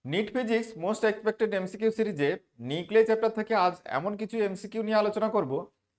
NEET physics most expected MCQ সিরিজে nuclear chapter থেকে আজ এমন কিছু এমসিকিউ নিয়ে আলোচনা করব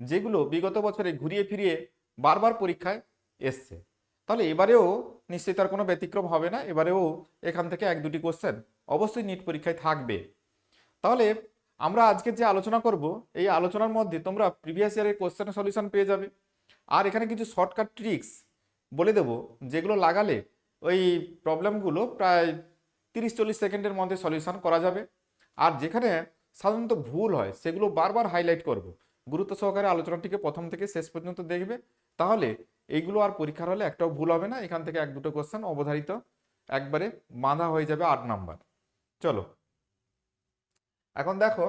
যেগুলো বিগত বছরে ঘুরিয়ে ফিরিয়ে বারবার পরীক্ষায় এসছে। তাহলে এবারেও নিশ্চয়ই তার কোনো ব্যতিক্রম হবে না, এবারেও এখান থেকে এক দুটি কোশ্চেন অবশ্যই নিট পরীক্ষায় থাকবে। তাহলে আমরা আজকে যে আলোচনা করব এই আলোচনার মধ্যে তোমরা প্রিভিয়াস ইয়ারের কোশ্চেনের সলিউশন পেয়ে যাবে, আর এখানে কিছু শর্টকাট ট্রিক্স বলে দেবো যেগুলো লাগালে ওই প্রবলেমগুলো প্রায় 30-40 সেকেন্ডের মধ্যে সলিউশন করা যাবে। আর যেখানে সাধারণত ভুল হয় সেগুলো বারবার হাইলাইট করব, গুরুত্ব সহকারে আলোচনাটিকে প্রথম থেকে শেষ পর্যন্ত দেখবে, তাহলে এইগুলো আর পরীক্ষার হলে একটাও ভুল হবে না। এখান থেকে এক দুটো কোশ্চেন অবধারিত একবারে বাঁধা হয়ে যাবে 8 নাম্বার। চলো এখন দেখো,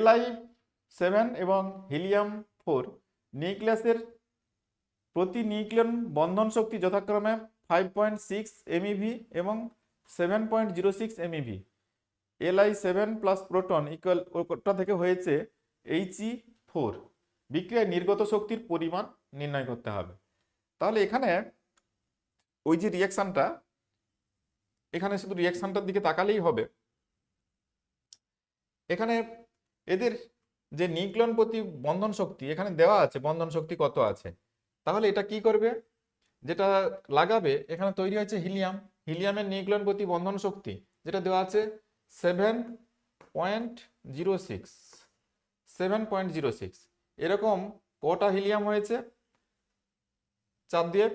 Li7 এবং হিলিয়াম-4 নিউক্লিয়াসের প্রতি নিউক্লিয়ন বন্ধন শক্তি যথাক্রমে 5.6 MeV এবং 7.06 MeV। Li7 plus proton equal ওটা থেকে হয়েছে He4। বিক্রিয়ায় নির্গত শক্তির পরিমাণ নির্ণয় করতে হবে। তাহলে এখানে ওই যে রিয়াকশনটা, এখানে শুধু রিয়াকশনটার দিকে তাকালেই হবে। এখানে এদের যে নিউক্লিয়ন প্রতি বন্ধন শক্তি এখানে দেওয়া আছে, বন্ধন শক্তি কত আছে। তাহলে এটা কি করবে, যেটা লাগাবে এখানে তৈরি হয়েছে হিলিয়াম, হিলিয়ামের নিউক্লিয়ন প্রতি বন্ধন শক্তি যেটা দেওয়া আছে 7.06, 7.06। এরকম কটা হিলিয়াম হয়েছে, 4 দিয়ে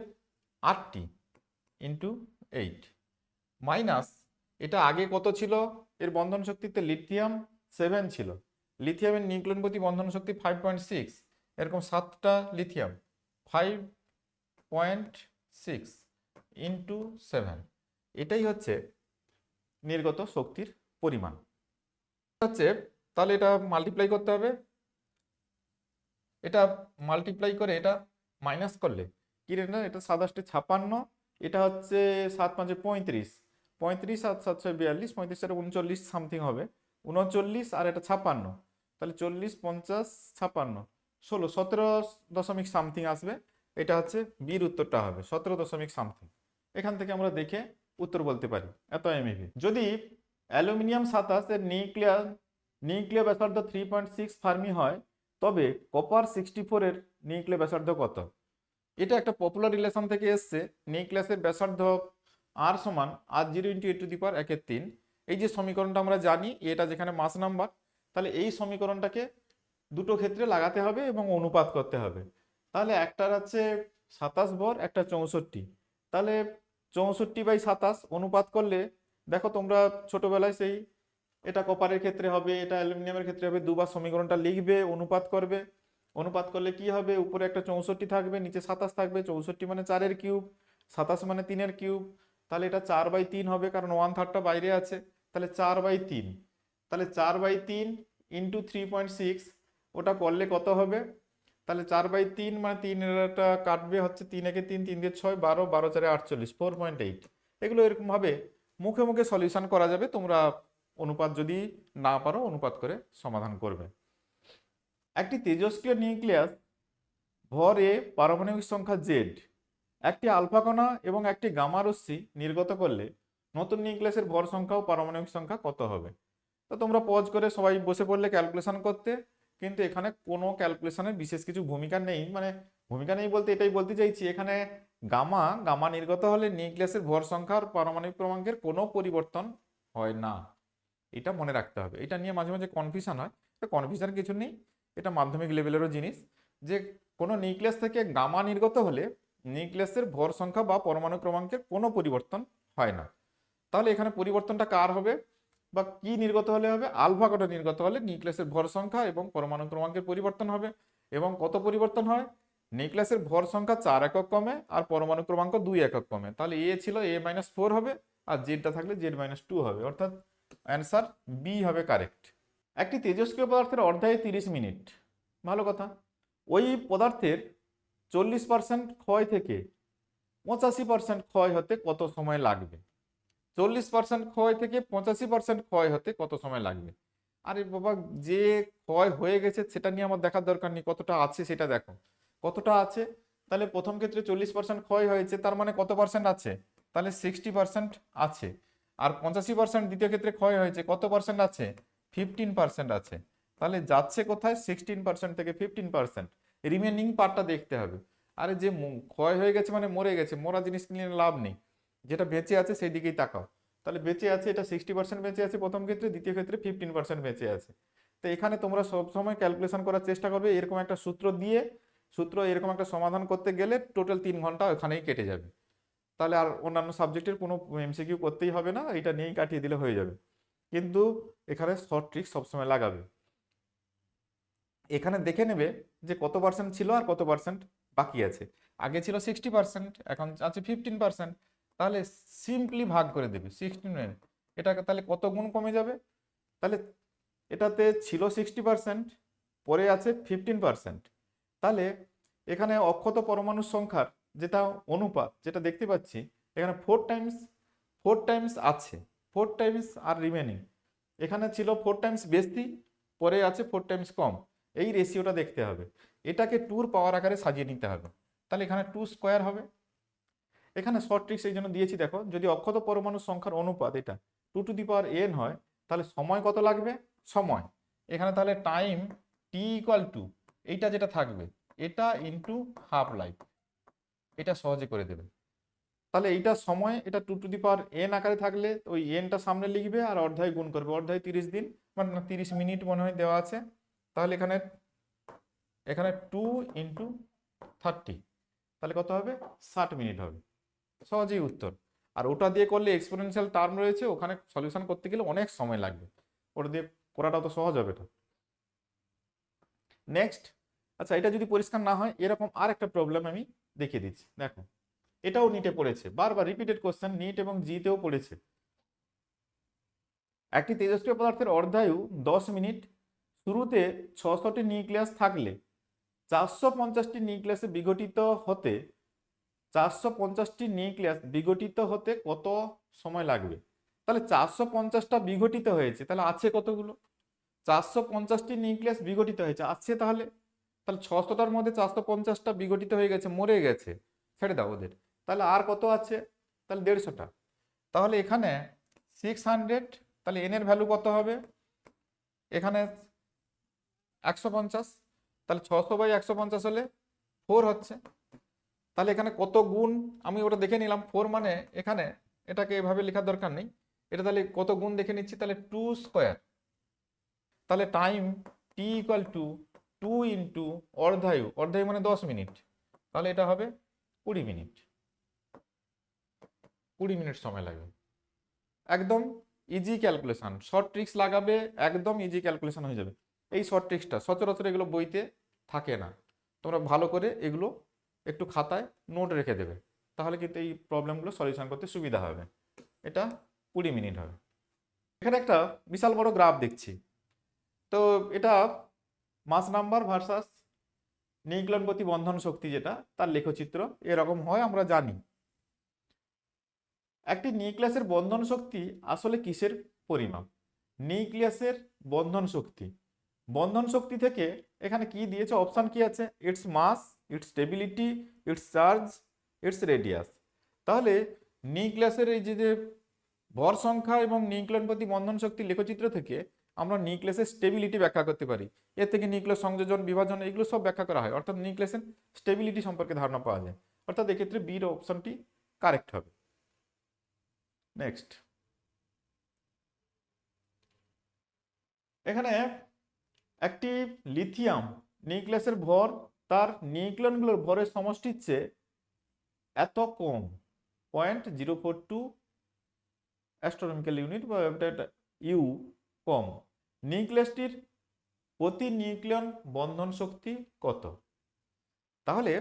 8টি ইন্টু 8 মাইনাস এটা আগে কত ছিল এর বন্ধন শক্তিতে, লিথিয়াম 7 ছিল, লিথিয়ামের নিউক্লিয়ন প্রতি বন্ধন শক্তি 5.6, এরকম 7টা লিথিয়াম 5.6 ইন্টু 7, এটাই হচ্ছে নির্গত শক্তির পরিমাণ হচ্ছে। তাহলে এটা মাল্টিপ্লাই করতে হবে, এটা মাল্টিপ্লাই করে এটা মাইনাস করলে কি রে না, এটা 7×8 = 56, এটা হচ্ছে 7×5 = 35, 35 7 7 6 42, 35 আর 39 সামথিং হবে, 39 আর এটা 56, তাহলে 40 50 56 16 17 সামথিং আসবে। এটা হচ্ছে বির উত্তরটা হবে 17 সামথিং। এখান থেকে আমরা দেখে উত্তর বলতে পারি এত এমইভি। যদি অ্যালুমিনিয়াম 27 এর নিউক্লিয়ার ব্যাসার্ধ 3.6 ফার্মি হয়, তবে কপার 64 এর নিউক্লিয়ার ব্যাসার্ধ কত? এটা একটা পপুলার রিলেশন থেকে এসছে, নিউক্লিয়াসের ব্যাসার্ধ R সমান R0 × 10⁻⁰। এই যে সমীকরণটা আমরা জানি, এটা যেখানে মাস নাম্বার, তাহলে এই সমীকরণটাকে দুটো ক্ষেত্রে লাগাতে হবে এবং অনুপাত করতে হবে। তাহলে একটার আছে 27 ভর, একটা 64, তাহলে 64/27 অনুপাত করলে দেখো তোমরা ছোটবেলায় সেই এটা কপারের ক্ষেত্রে হবে, এটা অ্যালুমিনিয়ামের ক্ষেত্রে হবে, দুবার সমীকরণটা লিখবে, অনুপাত করবে। অনুপাত করলে কি হবে, উপরে একটা 64 থাকবে, নিচে 27 থাকবে। 64 মানে 4 এর কিউব, 27 মানে 3 এর কিউব, তাহলে এটা 4/3 হবে, কারণ 1/3টা বাইরে আছে, তাহলে 4/3। তাহলে 4/3 ইন্টু 3.6, ওটা করলে কত হবে, তাহলে 4/3 মানে 3-টা কাটবে, হচ্ছে 3 একে 3, 3 দিয়ে 6, 12, 12 4 48, 4.8। এগুলো এরকম ভাবে মুখে মুখে সলিউশন করা যাবে, তোমরা অনুপাত যদি না পারো অনুপাত করে সমাধান করবে। একটি তেজস্ক্রিয় নিউক্লিয়াস ভর এ, পারমাণবিক সংখ্যা Z, একটি আলফা কণা এবং একটি গামা রশ্মি নির্গত করলে নতুন নিউক্লিয়াসের ভর সংখ্যা ও পারমাণবিক সংখ্যা কত হবে? তো তোমরা পজ করে সবাই বসে পড়লে ক্যালকুলেশন করতে, কিন্তু এখানে কোনো ক্যালকুলেশনের বিশেষ কিছু ভূমিকা নেই। মানে ভূমিকা নেই বলতে এটাই বলতে চাইছি, এখানে গামা নির্গত হলে নিউক্লিয়াসের ভর সংখ্যা আর পারমাণবিক ক্রমাঙ্কের কোনো পরিবর্তন হয় না, এটা মনে রাখতে হবে। এটা নিয়ে মাঝে মাঝে কনফিউশন হয়, কনফিউশন কিছু নেই, এটা মাধ্যমিক লেভেলেরও জিনিস, যে কোনো নিউক্লিয়াস থেকে গামা নির্গত হলে নিউক্লিয়াসের ভর সংখ্যা বা পরমাণু ক্রমাঙ্কের কোনো পরিবর্তন হয় না। তাহলে এখানে পরিবর্তনটা কার হবে বা কি নির্গত হলে হবে? আলফা কণা নির্গত হলে নিউক্লিয়াসের ভর সংখ্যা এবং পরমাণু ক্রমাঙ্কের পরিবর্তন হবে। এবং কত পরিবর্তন হয়? নিউক্লিয়াসের ভর সংখ্যা 4 একক কমে আর পরমাণু ক্রমাঙ্ক 2 একক কমে। তাহলে এ ছিল A-4 হবে, আর জেডটা থাকলে Z-2 হবে, অর্থাৎ অ্যান্সার বি হবে কারেক্ট। একটি তেজস্ক্রিয় পদার্থের অর্ধায়ে 30 মিনিট, ভালো কথা। ওই পদার্থের 40% ক্ষয় থেকে 85% ক্ষয় হতে কত সময় লাগবে? 40% ক্ষয় থেকে 85% ক্ষয় হতে কত সময় লাগবে? আরে বাবা, যে ক্ষয় হয়ে গেছে সেটা নিয়ে আমার দেখার দরকার নেই, কতটা আছে সেটা দেখো, কতটা আছে। তাহলে প্রথম ক্ষেত্রে 40% ক্ষয় হয়েছে, তার মানে কত পার্সেন্ট আছে? তাহলে 60% আছে। আর 85% দ্বিতীয় ক্ষেত্রে ক্ষয় হয়েছে, কত পার্সেন্ট আছে? 15% আছে। তাহলে যাচ্ছে কোথায়? 16% থেকে 15%। রিমেনিং পার্টটা দেখতে হবে। আরে যে ক্ষয় হয়ে গেছে মানে মরে গেছে, মরা জিনিস নিয়ে লাভ নেই, যেটা বেঁচে আছে সেই দিকেই তাকাও। তাহলে বেঁচে আছে, এটা 60% বেঁচে আছে প্রথম ক্ষেত্রে, দ্বিতীয় ক্ষেত্রে 15% বেঁচে আছে। তো এখানে তোমরা সবসময় ক্যালকুলেশন করার চেষ্টা করবে এরকম একটা সূত্র দিয়ে, সূত্র এরকম একটা সমাধান করতে গেলে টোটাল 3 ঘন্টা ওখানেই কেটে যাবে। তাহলে আর অন্যান্য সাবজেক্টের কোনো এমসিকিউ করতেই হবে না, এটা নিয়েই কাটিয়ে দিলে হয়ে যাবে। কিন্তু এখানে শর্ট ট্রিক সবসময় লাগাবে। এখানে দেখে নেবে যে কত পার্সেন্ট ছিল আর কত পার্সেন্ট বাকি আছে। আগে ছিল 60%, এখন আছে 15%। তাহলে সিম্পলি ভাগ করে দেবে 16, এটাকে তাহলে কত গুণ কমে যাবে? তাহলে এটাতে ছিল 60%, পরে আছে 15%। তাহলে এখানে অক্ষত পরমাণুর সংখ্যার যেটা অনুপাত যেটা দেখতে পাচ্ছি, এখানে 4 টাইমস আছে, 4 টাইমস আর রিমেনিং। এখানে ছিল 4 টাইমস বেশি, পরে আছে 4 টাইমস কম। এই রেশিওটা দেখতে হবে, এটাকে 2 পাওয়ার আকারে সাজিয়ে নিতে হবে। তাহলে এখানে 2 স্কোয়ার হবে। এখানে শর্ট ট্রিক্স এই জন্য দিয়েছি, দেখো যদি অক্ষত পরমাণুর সংখ্যার অনুপাত এটা 2n হয়, তাহলে সময় কত লাগবে? সময় এখানে তাহলে টাইম t = এইটা যেটা থাকবে এটা ইন্টু হাফ লাইফ, এটা সহজে করে দেবে। তাহলে এইটা সময়, এটা 2n আকারে থাকলে ওই এনটা সামনে লিখবে আর অর্ধায় গুণ করবে, অর্ধায় 30 দিন মানে 30 মিনিট মনে হয় দেওয়া আছে। তাহলে এখানে এখানে 2 × 30, তাহলে কত হবে? 60 মিনিট হবে। সহজেই উত্তর। আর ওটা দিয়ে করলে এক্সপোনেনশিয়াল টার্ম রয়েছে, ওখানে সলিউশন করতে গেলে অনেক সময় লাগবে, ওটা দিয়ে করাটা তো সহজ হবে না। নেক্সট, আচ্ছা এটা যদি পরিষ্কার না হয় এরকম আর একটা প্রবলেম আমি দেখিয়ে দিচ্ছি। দেখো এটাও নিটে পড়েছে, বারবার রিপিটেড কোশ্চেন, নিট এবং জিতেও পড়েছে। একটি তেজস্ক্রিয় পদার্থের অর্ধায়ু 10 মিনিট, শুরুতে 600টি নিউক্লিয়াস থাকলে 450টি নিউক্লিয়াসে বিঘটিত হতে 450টি নিউক্লিয়াস বিঘটিত হতে কত সময় লাগবে? তাহলে 450টা বিঘটিত হয়েছে, তাহলে আছে কতগুলো? 450টি নিউক্লিয়াস বিঘটিত হয়েছে, আছে তাহলে তাহলে 600টার মধ্যে 450টা বিঘটিত হয়ে গেছে, মরে গেছে, ছেড়ে দাও ওদের। তাহলে আর কত আছে? তাহলে 150টা। তাহলে এখানে 600, তাহলে এন এর ভ্যালু কত হবে? এখানে 150, তাহলে 600/150 হলে 4 হচ্ছে। তাহলে এখানে কত গুণ আমি ওটা দেখে নিলাম, 4 মানে এখানে এটাকে এভাবে লেখার দরকার নেই, এটা তাহলে কত গুণ দেখে নিচ্ছি, তাহলে 2 স্কোয়ার। তাহলে টাইম t = 2 × অর্ধায়ু, অর্ধায়ু মানে 10 মিনিট, তাহলে এটা হবে 20 মিনিট। 20 মিনিট সময় লাগবে। একদম ইজি ক্যালকুলেশন, শর্ট ট্রিক্স লাগাবে, একদম ইজি ক্যালকুলেশন হয়ে যাবে। এই শর্ট ট্রিক্সটা সচরাচর এগুলো বইতে থাকে না, তোমরা ভালো করে এগুলো একটু খাতায় নোট রেখে দেবে, তাহলে কিন্তু এই প্রবলেমগুলো সলিউশন করতে সুবিধা হবে। এটা 20 মিনিট হবে। এখানে একটা বিশাল বড় গ্রাফ দেখছি, তো এটা মাস নাম্বার ভার্সাস নিউক্লিয়ন প্রতি বন্ধন শক্তি, যেটা তার লেখচিত্র এরকম হয় আমরা জানি। একটি নিউক্লিয়াসের বন্ধন শক্তি আসলে কিসের পরিমাপ? নিউক্লিয়াসের বন্ধন শক্তি, বন্ধন শক্তি থেকে এখানে কি দিয়েছে, অপশন কি আছে? It's mass, it's stability, it's charge, it's radius. তাহলে নিউক্লিয়াসের এই যে ভর সংখ্যা এবং নিউক্লিয়ন প্রতি বন্ধন শক্তির লেখচিত্র থেকে আমরা নিউক্লিয়াসের স্টেবিলিটি ব্যাখ্যা করতে পারি। এর থেকে নিউক্লিয়াস সংযোজন, বিভাজন এগুলো সব ব্যাখ্যা করা হয়, অর্থাৎ নিউক্লিয়াসের স্টেবিলিটি সম্পর্কে ধারণা পাওয়া যায়। অর্থাৎ এক্ষেত্রে বি এর অপশনটি কারেক্ট হবে। নেক্সট, এখানে একটি লিথিয়াম নিউক্লিয়াসের ভর তার নিউক্লিয়নগুলোর ভরের সমষ্টির চেয়ে এত কম, 0.042 অ্যাস্ট্রোনমিক্যাল ইউনিট বা ইউ কম, নিউক্লিয়াসটির প্রতি নিউক্লিয়ন বন্ধন শক্তি কত? তাহলে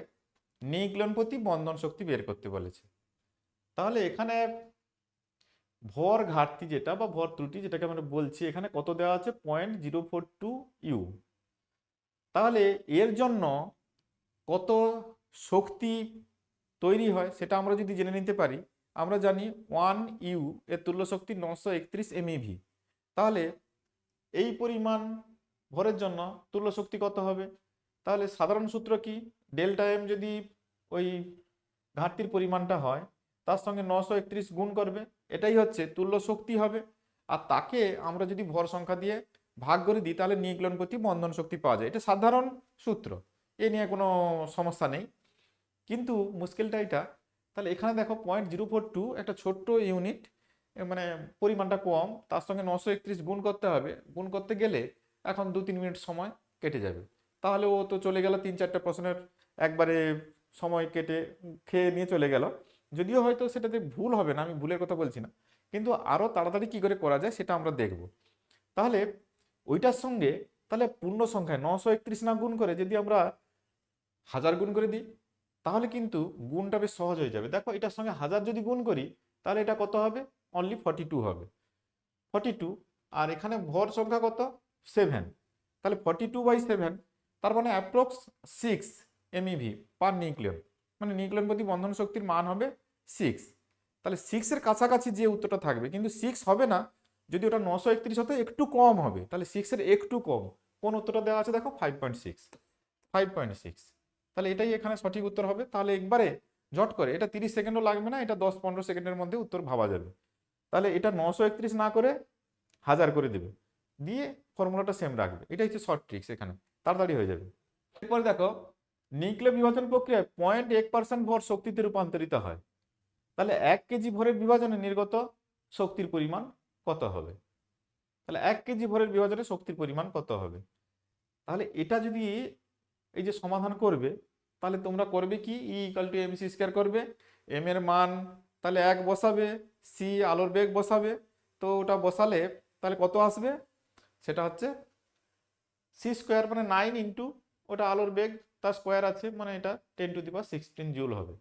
নিউক্লিয়ন প্রতি বন্ধন শক্তি বের করতে বলেছে। তাহলে এখানে ভর ঘাটতি যেটা বা ভর ত্রুটি যেটাকে আমরা বলছি, এখানে কত দেওয়া আছে? 0.042 ইউ। তাহলে এর জন্য কত শক্তি তৈরি হয় সেটা আমরা যদি জেনে নিতে পারি, আমরা জানি 1 ইউ এর তুল্য শক্তি 931 MeV। তাহলে এই পরিমাণ ভরের জন্য তুল্য শক্তি কত হবে? তাহলে সাধারণ সূত্র কি, ডেল্টা এম যদি ওই ঘাটতির পরিমাণটা হয়, তার সঙ্গে 931 গুণ করবে, এটাই হচ্ছে তুল্য শক্তি হবে। আর তাকে আমরা যদি ভর সংখ্যা দিয়ে ভাগ করে দিই তাহলে নিউক্লিয়ন প্রতি বন্ধন শক্তি পাওয়া যায়। এটা সাধারণ সূত্র, এ নিয়ে কোনো সমস্যা নেই। কিন্তু মুশকিলটা এটা, তাহলে এখানে দেখো 0.042 একটা ছোট্ট ইউনিট, মানে পরিমাণটা কম, তার সঙ্গে 931 গুণ করতে হবে। গুণ করতে গেলে এখন 2-3 মিনিট সময় কেটে যাবে। তাহলে ও তো চলে গেল 3-4টে প্রশ্নের একবারে সময় কেটে খেয়ে নিয়ে চলে গেল। যদিও হয়তো সেটাতে ভুল হবে না, আমি ভুলের কথা বলছি না, কিন্তু আরও তাড়াতাড়ি কি করে করা যায় সেটা আমরা দেখব। তাহলে ওইটার সঙ্গে তাহলে পূর্ণ সংখ্যায় 931 না গুণ করে যদি আমরা 1000 গুণ করে দিই তাহলে কিন্তু গুণটা বেশ সহজ হয়ে যাবে। দেখো এটার সঙ্গে 1000 যদি গুণ করি তাহলে এটা কত হবে? অনলি 42 হবে, 42। আর এখানে ভর সংখ্যা কত? 7। তাহলে 42/7, তার মানে অ্যাপ্রক্স 6 MeV পার নিউক্লিয়ন, মানে নিউক্লিয়ন প্রতি বন্ধন শক্তির মান হবে 6। তাহলে 6 এর কাছাকাছি যে উত্তরটা থাকবে, কিন্তু 6 হবে না, যদি ওটা 931 হতো একটু কম হবে, তাহলে 6 এর একটু কম কোন উত্তরটা দেওয়া আছে দেখো 5.6, 5.6। তাহলে এটাই এখানে সঠিক উত্তর হবে। তাহলে একবারে ঝট করে, এটা 30 সেকেন্ডও লাগবে না, এটা 10-15 সেকেন্ডের মধ্যে উত্তর ভাবা যাবে। তাহলে এটা 931 না করে 1000 করে দেবে, দিয়ে ফর্মুলাটা সেম রাখবে। এটা হচ্ছে শর্ট ট্রিক্স, এখানে তাড়াতাড়ি হয়ে যাবে। এরপরে দেখো নিউক্লিয় বিভাজন প্রক্রিয়ায় 0.1% ভর শক্তিতে রূপান্তরিত হয়। তাহলে 1 কেজি ভরের বিভাজনে নির্গত শক্তির পরিমাণ কত হবে? তাহলে 1 কেজি ভরের বিভাজনে শক্তির পরিমাণ কত হবে? তাহলে এটা যদি এই যে সমাধান করবে তাহলে তোমরা করবে কি, E = mc² করবে, m এর মান তাহলে 1 বসাবে, c আলোর বেগ বসাবে। তো ওটা বসালে তাহলে কত আসবে? সেটা হচ্ছে c² মানে 9 ইন্টু ওটা আলোর বেগ তার স্কোয়ার আছে, মানে এটা 10⁻16 জুল হবে।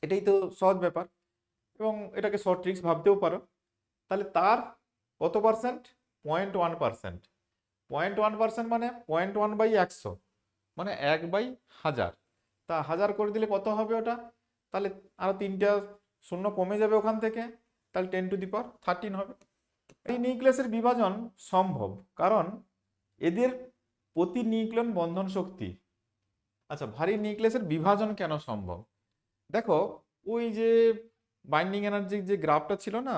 এটাই তো সহজ ব্যাপার, এবং এটাকে শর্ট ট্রিক্স ভাবতেও পারো। তাহলে তার কত পার্সেন্ট? 0.1%। 0.1% মানে 0.1/100, মানে 1/1000। তা 1000 করে দিলে কত হবে ওটা? তাহলে আরো 3টা শূন্য কমে যাবে ওখান থেকে, তাহলে 10⁻13 হবে। এই নিউক্লিয়াসের বিভাজন সম্ভব কারণ এদের প্রতি নিউক্লিয়ন বন্ধন শক্তি। আচ্ছা, ভারী নিউক্লিয়াসের বিভাজন কেন সম্ভব? দেখো ওই যে বাইন্ডিং এনার্জির যে গ্রাফটা ছিল না,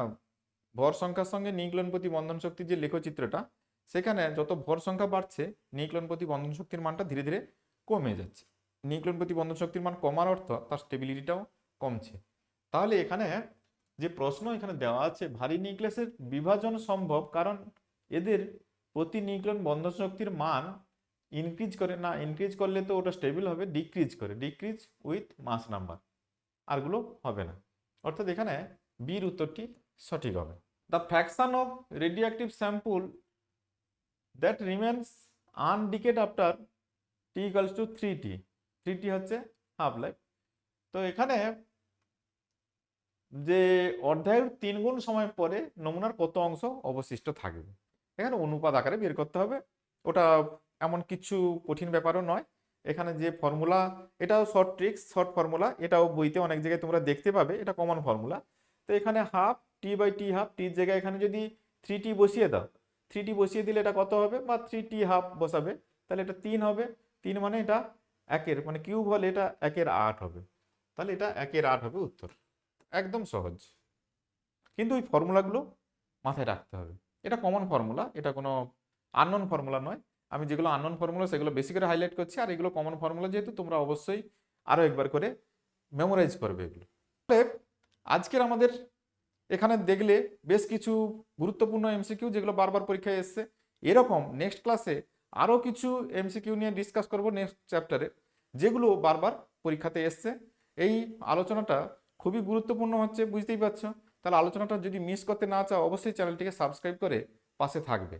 ভর সংখ্যার সঙ্গে নিউক্লিয়ন প্রতি বন্ধন শক্তির যে লেখচিত্রটা, সেখানে যত ভর সংখ্যা বাড়ছে নিউক্লিয়ন প্রতি বন্ধন শক্তির মানটা ধীরে ধীরে কমে যাচ্ছে। নিউক্লিয়ন প্রতি বন্ধন শক্তির মান কমার অর্থ তার স্টেবিলিটিটাও কমছে। তাহলে এখানে যে প্রশ্ন এখানে দেওয়া আছে, ভারী নিউক্লিয়াসের বিভাজন সম্ভব কারণ এদের প্রতি নিউক্লিয়ন বন্ধন শক্তির মান ইনক্রিজ করে না, ইনক্রিজ করলে তো ওটা স্টেবল হবে, ডিক্রিজ করে, ডিক্রিজ উইথ মাস নাম্বার, আরগুলো হবে না। অর্থাৎ এখানে বির উত্তরটি সঠিক হবে। The fraction of radioactive sample that remains undecayed after t = 3t, 3t হচ্ছে হাফ লাইফ। তো এখানে যে অর্ধায়ুর 3 গুণ সময় পরে নমুনার কত অংশ অবশিষ্ট থাকবে, এখানে অনুপাত আকারে বের করতে হবে। ওটা এমন কিছু কঠিন ব্যাপারও নয়। এখানে যে ফর্মুলা, এটাও শর্ট ট্রিক্স, শর্ট ফর্মুলা, এটাও বইতে অনেক জায়গায় তোমরা দেখতে পাবে, এটা কমন ফর্মুলা। তো এখানে হাফ t/t হাফ, টির জায়গায় এখানে যদি 3t বসিয়ে দাও, 3t বসিয়ে দিলে এটা কত হবে, বা 3t হাফ বসাবে, তাহলে এটা 3 হবে। 3 মানে এটা 1-এর মানে কিউব হলে এটা 1/8 হবে, তাহলে এটা 1/8 হবে উত্তর। একদম সহজ, কিন্তু ওই ফর্মুলাগুলো মাথায় রাখতে হবে। এটা কমন ফর্মুলা, এটা কোনো আননোন ফর্মুলা নয়। আমি যেগুলো আননোন ফর্মুলা সেগুলো বেশি করে হাইলাইট করছি, আর এগুলো কমন ফর্মুলা যেহেতু তোমরা অবশ্যই আরও একবার করে মেমোরাইজ করবে এগুলো। আজকের আমাদের এখানে দেখলে বেশ কিছু গুরুত্বপূর্ণ এমসিকিউ যেগুলো বারবার পরীক্ষায় এসছে। এরকম নেক্সট ক্লাসে আরও কিছু এমসিকিউ নিয়ে ডিসকাস করব নেক্সট চ্যাপ্টারে, যেগুলো বারবার পরীক্ষাতে এসছে। এই আলোচনাটা খুবই গুরুত্বপূর্ণ হচ্ছে, বুঝতেই পারছো। তাহলে আলোচনাটা যদি মিস করতে না চাও অবশ্যই চ্যানেলটিকে সাবস্ক্রাইব করে পাশে থাকবে।